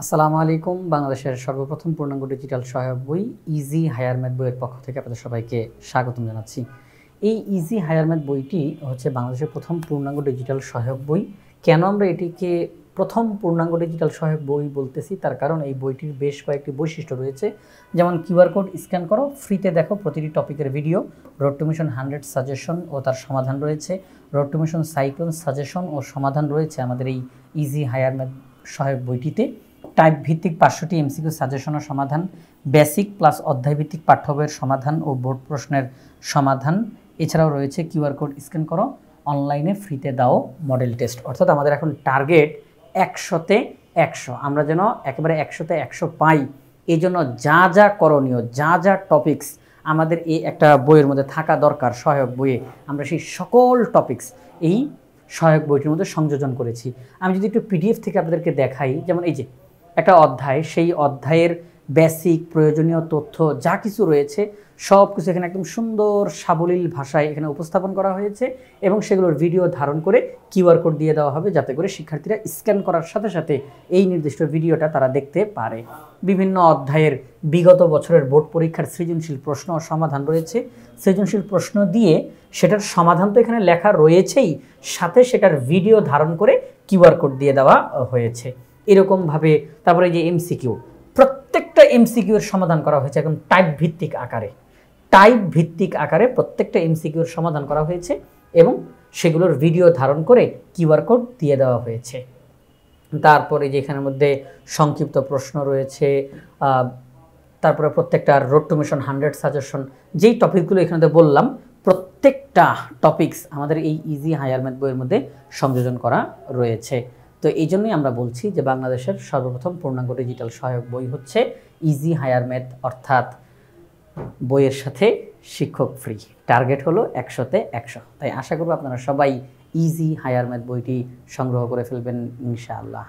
আসসালামু আলাইকুম। বাংলাদেশের সর্বপ্রথম পূর্ণাঙ্গ ডিজিটাল সহায়ক বই ইজি হায়ার ম্যাথ বইয়ের পক্ষ থেকে আপনাদের সবাইকে স্বাগতম জানাচ্ছি। এই ইজি হায়ার ম্যাথ বইটি হচ্ছে বাংলাদেশের প্রথম পূর্ণাঙ্গ ডিজিটাল সহায়ক বই। কেন আমরা এটিকে প্রথম পূর্ণাঙ্গ ডিজিটাল সহায়ক বই বলতেছি, তার কারণ এই বইটির বেশ কয়েকটি বৈশিষ্ট্য রয়েছে। যেমন কিউআর কোড স্ক্যান করো, ফ্রিতে দেখো প্রতিটি টপিকের video, road to mission 100 suggestion ও তার সমাধান রয়েছে, road to mission cyclone suggestion ও সমাধান রয়েছে আমাদের এই ইজি হায়ার ম্যাথ সহায়ক বইটিতে। টাইপ ভিত্তিক 500টি এমসিকিউ সাজেশন ও সমাধান, বেসিক প্লাস অধ্যায় ভিত্তিক পাঠ্য বইয়ের সমাধান ও বোর্ড প্রশ্নের সমাধান। এছাড়াও রয়েছে কিউআর কোড স্ক্যান করো, অনলাইনে ফ্রিতে দাও মডেল টেস্ট। অর্থাৎ আমাদের এখন টার্গেট 100তে 100, আমরা যেন একেবারে 100তে 100 পাই। এই জন্য যা যা করণীয়, যা যা টপিকস আমাদের এই একটা বইয়ের মধ্যে থাকা দরকার, সহায়ক বইয়ে আমরা সেই সকল টপিকস এই সহায়ক বইটির মধ্যে সংযোজন করেছি। আমি যদি একটু পিডিএফ থেকে আপনাদেরকে দেখাই, যেমন এই যে একটা অধ্যায়, সেই অধ্যায়ের বেসিক প্রয়োজনীয় তথ্য যা কিছু রয়েছে সব কিছু এখানে একদম সুন্দর সাবলীল ভাষায় এখানে উপস্থাপন করা হয়েছে এবং সেগুলোর ভিডিও ধারণ করে কিউআর কোড দিয়ে দেওয়া হবে, যাতে করে শিক্ষার্থীরা স্ক্যান করার সাথে সাথে এই নির্দিষ্ট ভিডিওটা তারা দেখতে পারে। বিভিন্ন অধ্যায়ের বিগত বছরের বোর্ড পরীক্ষার সৃজনশীল প্রশ্ন ও সমাধান রয়েছে। সৃজনশীল প্রশ্ন দিয়ে সেটার সমাধান তো এখানে লেখা রয়েছেই, সাথে সেটার ভিডিও ধারণ করে কিউআর কোড দিয়ে দেওয়া হয়েছে। এরকমভাবে তারপরে যে এমসিকিউ, প্রত্যেকটা এমসিকিউর সমাধান করা হয়েছে এখন টাইপ ভিত্তিক আকারে প্রত্যেকটা এমসিকিউর সমাধান করা হয়েছে এবং সেগুলোর ভিডিও ধারণ করে কিউআর কোড দিয়ে দেওয়া হয়েছে। তারপরে যে এখানের মধ্যে সংক্ষিপ্ত প্রশ্ন রয়েছে, তারপরে প্রত্যেকটা রোড টু মিশন 100 সাজেশন, যেই টপিকগুলো এখানে বললাম প্রত্যেকটা টপিকস আমাদের এই ইজি হায়ার ম্যাথ বইয়ের মধ্যে সংযোজন করা রয়েছে। তো এই জন্যই আমরা বলছি যে বাংলাদেশের সর্বপ্রথম পূর্ণাঙ্গ ডিজিটাল সহায়ক বই হচ্ছে ইজি হায়ার ম্যাথ, অর্থাৎ বইয়ের সাথে শিক্ষক ফ্রি। টার্গেট হলো 100তে 100। তাই আশা করব আপনারা সবাই ইজি হায়ার ম্যাথ বইটি সংগ্রহ করে ফেলবেন ইনশাআল্লাহ।